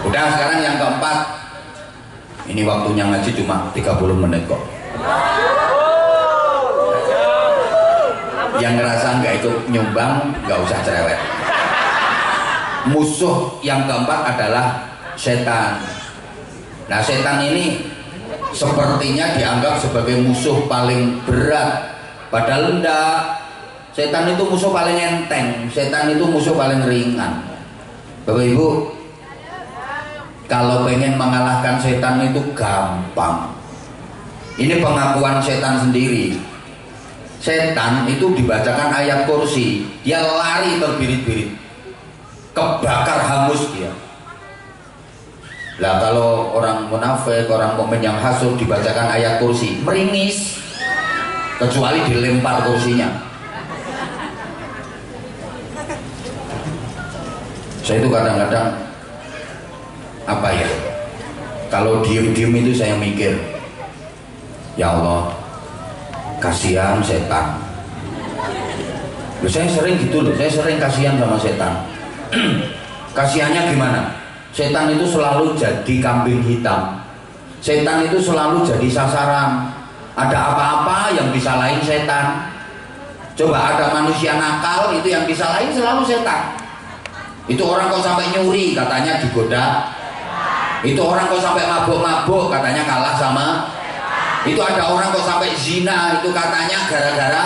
Udah, sekarang yang keempat. Ini waktunya ngaji cuma 30 menit kok. Yang ngerasa nggak ikut nyumbang nggak usah cerewet. Musuh yang keempat adalah setan. Nah, setan ini sepertinya dianggap sebagai musuh paling berat, padahal enggak. Setan itu musuh paling enteng, setan itu musuh paling ringan. Bapak Ibu, kalau pengen mengalahkan setan itu gampang. Ini pengakuan setan sendiri. Setan itu dibacakan ayat kursi, dia lari terbirit-birit, kebakar hangus dia. Lah kalau orang munafik, orang mukmin yang hasud dibacakan ayat kursi, meringis, kecuali dilempar kursinya. Saya itu kadang-kadang apa ya, kalau diem-diem itu saya mikir, ya Allah, kasihan setan. Loh, saya sering gitu loh, saya sering kasihan sama setan. Kasihannya gimana? Setan itu selalu jadi kambing hitam. Setan itu selalu jadi sasaran. Ada apa-apa yang disalahin setan. Coba ada manusia nakal, itu yang disalahin selalu setan. Itu orang kok sampai nyuri, katanya digoda. Itu orang kok sampai mabuk-mabuk, katanya kalah sama. Itu ada orang kok sampai zina, itu katanya gara-gara.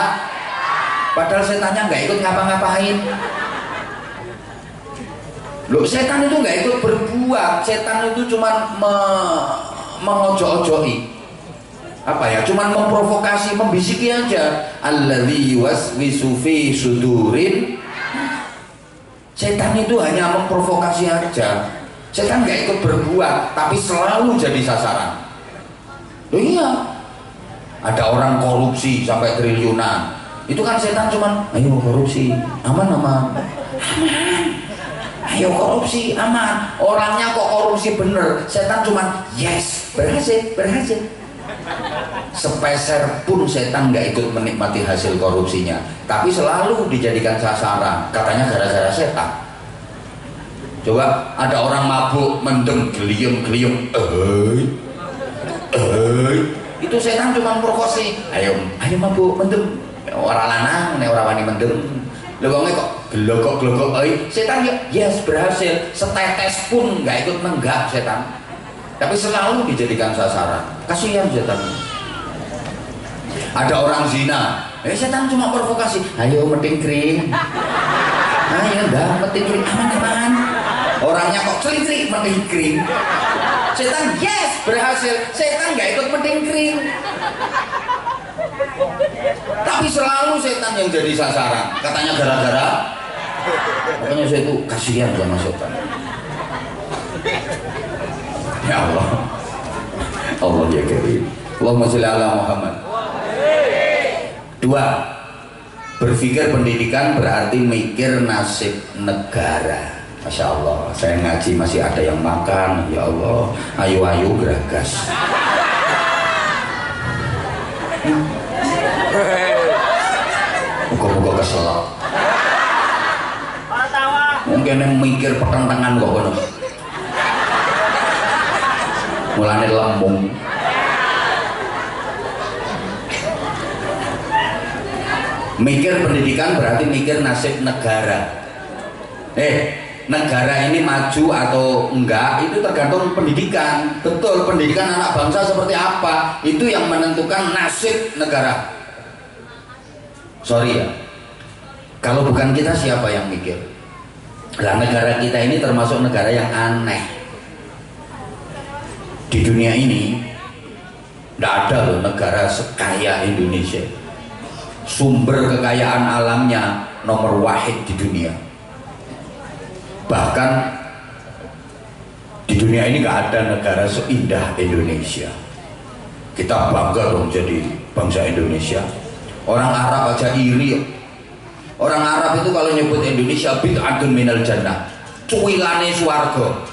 Padahal setannya nggak ikut ngapa-ngapain. Loh, setan itu nggak ikut berbuat, setan itu cuma mengojo-ojoi. Apa ya? Cuman memprovokasi, membisiki aja. Alladzi yuwaswisu fi sudurin. Setan itu hanya memprovokasi aja. Setan nggak ikut berbuat, tapi selalu jadi sasaran. Loh iya, ada orang korupsi sampai triliunan. Itu kan setan cuman, ayo korupsi, aman-aman. Ayo korupsi, aman. Orangnya kok korupsi bener, setan cuman yes, berhasil. Sepeser pun setan nggak ikut menikmati hasil korupsinya, tapi selalu dijadikan sasaran, katanya gara-gara setan. Coba ada orang mabuk, mendem, geliem, itu setan cuma provokasi. Ayo mabuk, mendem. Orang lanang, orang wani mendem. Lewangnya kok gelogok, setan ya yes, berhasil. Setetes pun nggak ikut nenggak setan, tapi selalu dijadikan sasaran. Kasihan setan. Ada orang zina, setan cuma provokasi. Ayo meting kering, ayo dah meting kering, aman. Orangnya kok kering, meting kering. Setan yes, berhasil. Setan nggak ikut meting kering, tapi selalu setan yang jadi sasaran, katanya gara-gara. Makanya saya itu kasihan sama setan. Ya Allah, Allah ya karim. Allahumma sholli ala Muhammad. 2. Berpikir pendidikan berarti mikir nasib negara. Masya Allah, saya ngaji masih ada yang makan. Ya Allah, ayo geragas. Muka-muka kesel. Mungkin yang mikir pertentangan kok kono. Mulane lembung. Mikir pendidikan berarti mikir nasib negara. Negara ini maju atau enggak itu tergantung pendidikan. Betul, pendidikan anak bangsa seperti apa itu yang menentukan nasib negara. Sorry ya, kalau bukan kita siapa yang mikir? Lah, negara kita ini termasuk negara yang aneh di dunia ini. Tidak ada loh negara sekaya Indonesia. Sumber kekayaan alamnya nomor wahid di dunia. Bahkan di dunia ini nggak ada negara seindah Indonesia. Kita bangga dong jadi bangsa Indonesia. Orang Arab aja iri. Orang Arab itu kalau nyebut Indonesia bid'atun minal jannah, cuilane swarga.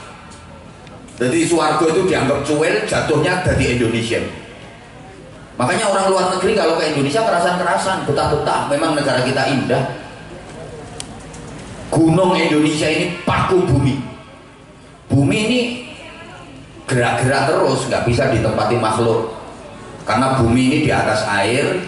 Jadi swarga itu dianggap cuil, jatuhnya dari Indonesia. Makanya orang luar negeri kalau ke Indonesia kerasan-kerasan, betah-betah. Memang negara kita indah. Gunung Indonesia ini paku bumi. Bumi ini gerak-gerak terus, nggak bisa ditempati makhluk. Karena bumi ini di atas air,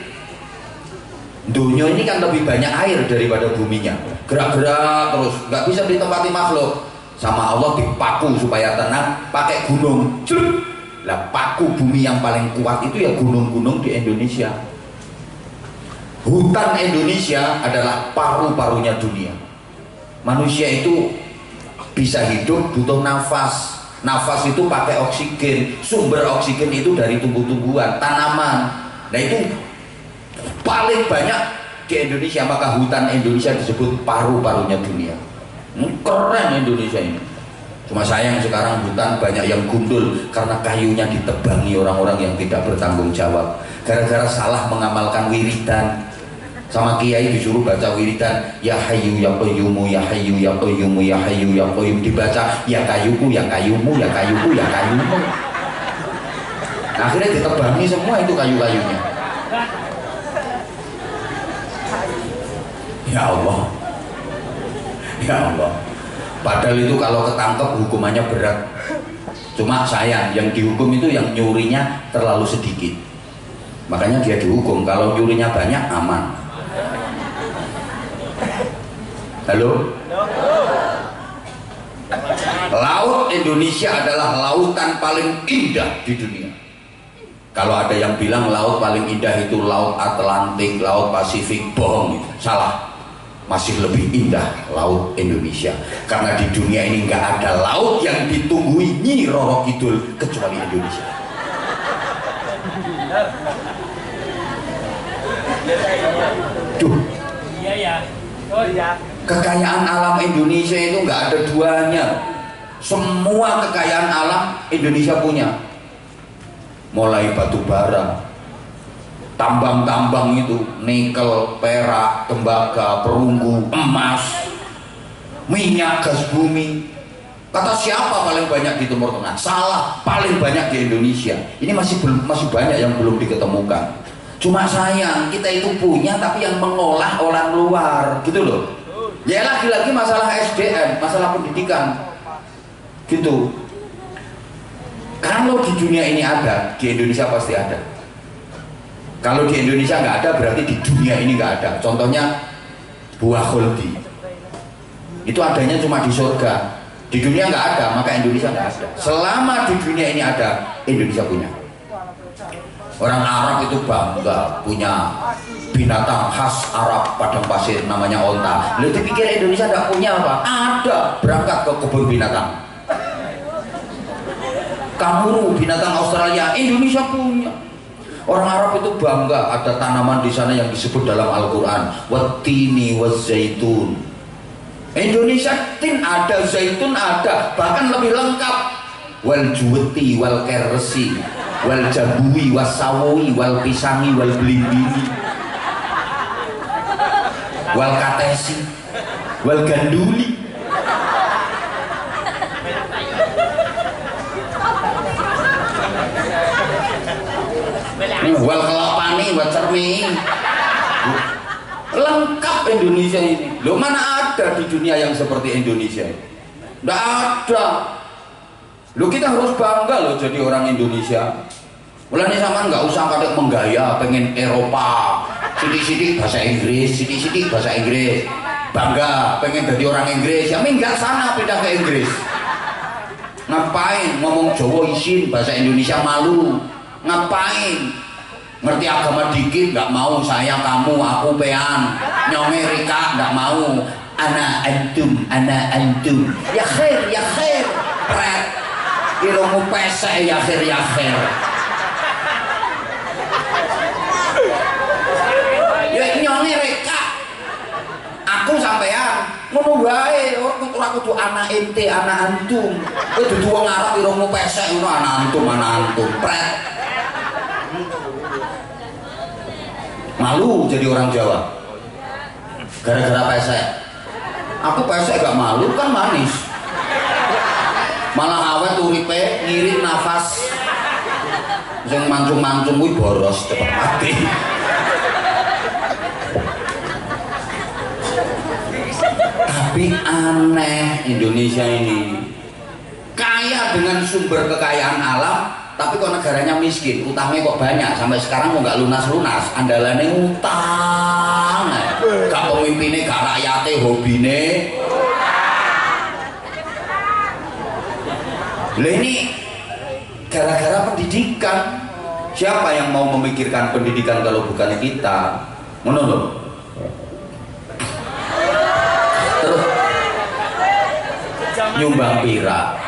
dunia ini kan lebih banyak air daripada buminya. Gerak-gerak terus, nggak bisa ditempati makhluk. Sama Allah dipaku supaya tenang, pakai gunung. Lah paku bumi yang paling kuat itu ya gunung-gunung di Indonesia. Hutan Indonesia adalah paru-parunya dunia. Manusia itu bisa hidup butuh nafas. Nafas itu pakai oksigen. Sumber oksigen itu dari tumbuh-tumbuhan, tanaman. Nah itu paling banyak di Indonesia. Maka hutan Indonesia disebut paru-parunya dunia. Keren Indonesia ini. Cuma sayang sekarang hutan banyak yang gundul karena kayunya ditebangi orang-orang yang tidak bertanggung jawab. Gara-gara salah mengamalkan wiridan. Sama kiai disuruh baca wiridan, ya hayyu ya qayyumu ya hayyu ya qayyumu ya hayyu ya qayyum, dibaca ya kayuku ya kayumu ya kayuku ya kayumu. Nah, akhirnya ditebangi semua itu kayu-kayunya. Ya Allah, ya Allah. Padahal itu kalau ketangkep hukumannya berat. Cuma sayang yang dihukum itu yang nyurinya terlalu sedikit. Makanya dia dihukum. Kalau nyurinya banyak aman. Halo? Laut Indonesia adalah lautan paling indah di dunia. Kalau ada yang bilang laut paling indah itu laut Atlantik, laut Pasifik, bohong, salah. Masih lebih indah laut Indonesia. Karena di dunia ini nggak ada laut yang ditunggui Nyi Roro Kidul kecuali Indonesia. Duh. Iya ya. Oh iya. Kekayaan alam Indonesia itu nggak ada duanya. Semua kekayaan alam Indonesia punya. Mulai batu bara, tambang-tambang itu, nikel, perak, tembaga, perunggu, emas, minyak, gas bumi. Kata siapa paling banyak di Timur Tengah? Salah, paling banyak di Indonesia. Ini masih banyak yang belum diketemukan. Cuma sayang kita itu punya tapi yang mengolah orang luar, gitu loh. Ya lagi-lagi masalah SDM, masalah pendidikan, gitu. Kalau di dunia ini ada, di Indonesia pasti ada. Kalau di Indonesia nggak ada, berarti di dunia ini nggak ada. Contohnya buah khuldi, itu adanya cuma di surga. Di dunia nggak ada, maka Indonesia nggak ada. Selama di dunia ini ada, Indonesia punya. Orang Arab itu bangga punya binatang khas Arab padang pasir namanya onta. Lalu dipikir Indonesia nggak punya apa? Ada, berangkat ke kebun binatang. Kanguru, binatang Australia, Indonesia punya. Orang Arab itu bangga ada tanaman di sana yang disebut dalam Al-Quran wattini wazzaitun. Indonesia tin ada, zaitun ada, bahkan lebih lengkap. Wal juweti wal kersi wal jabui wasawi wal pisangi wal belimbing wal katesi wal ganduli. Wal kelapani wal cermi. Lengkap Indonesia ini. Loh, mana ada di dunia yang seperti Indonesia? Tidak ada. Loh, kita harus bangga loh jadi orang Indonesia. Mulanya sama nggak usah kadang menggaya pengen Eropa, sidik-sidik bahasa Inggris, sidik-sidik bahasa Inggris, bangga pengen jadi orang Inggris. Ya minggat sana pindah ke Inggris. Ngapain ngomong Jawa isin bahasa Indonesia malu? Ngapain ngerti agama dikit nggak mau? Saya kamu aku pean nyonge Rika nggak mau. Ana antum ya khair pret irungu pesek ya khair ya nyonge Rika aku sampean ngono wae. Ora kudu anak ente anak antum. Kowe dudu wong Arab irungu pesek ngono anak antum pret. Malu jadi orang Jawa gara-gara pesek. Aku pesek gak malu kan manis, malah awet uripe ngirit nafas sing mancung-mancung kuwi boros cepet mati. Tapi aneh Indonesia ini, kaya dengan sumber kekayaan alam, tapi kok negaranya miskin, utangnya kok banyak, sampai sekarang mau nggak lunas-lunas, andalannya utang, gak pemimpinnya, gak rakyatnya, hobine. Lah ini gara-gara pendidikan. Siapa yang mau memikirkan pendidikan kalau bukan kita? Ngono lho. Terus nyumbang pira,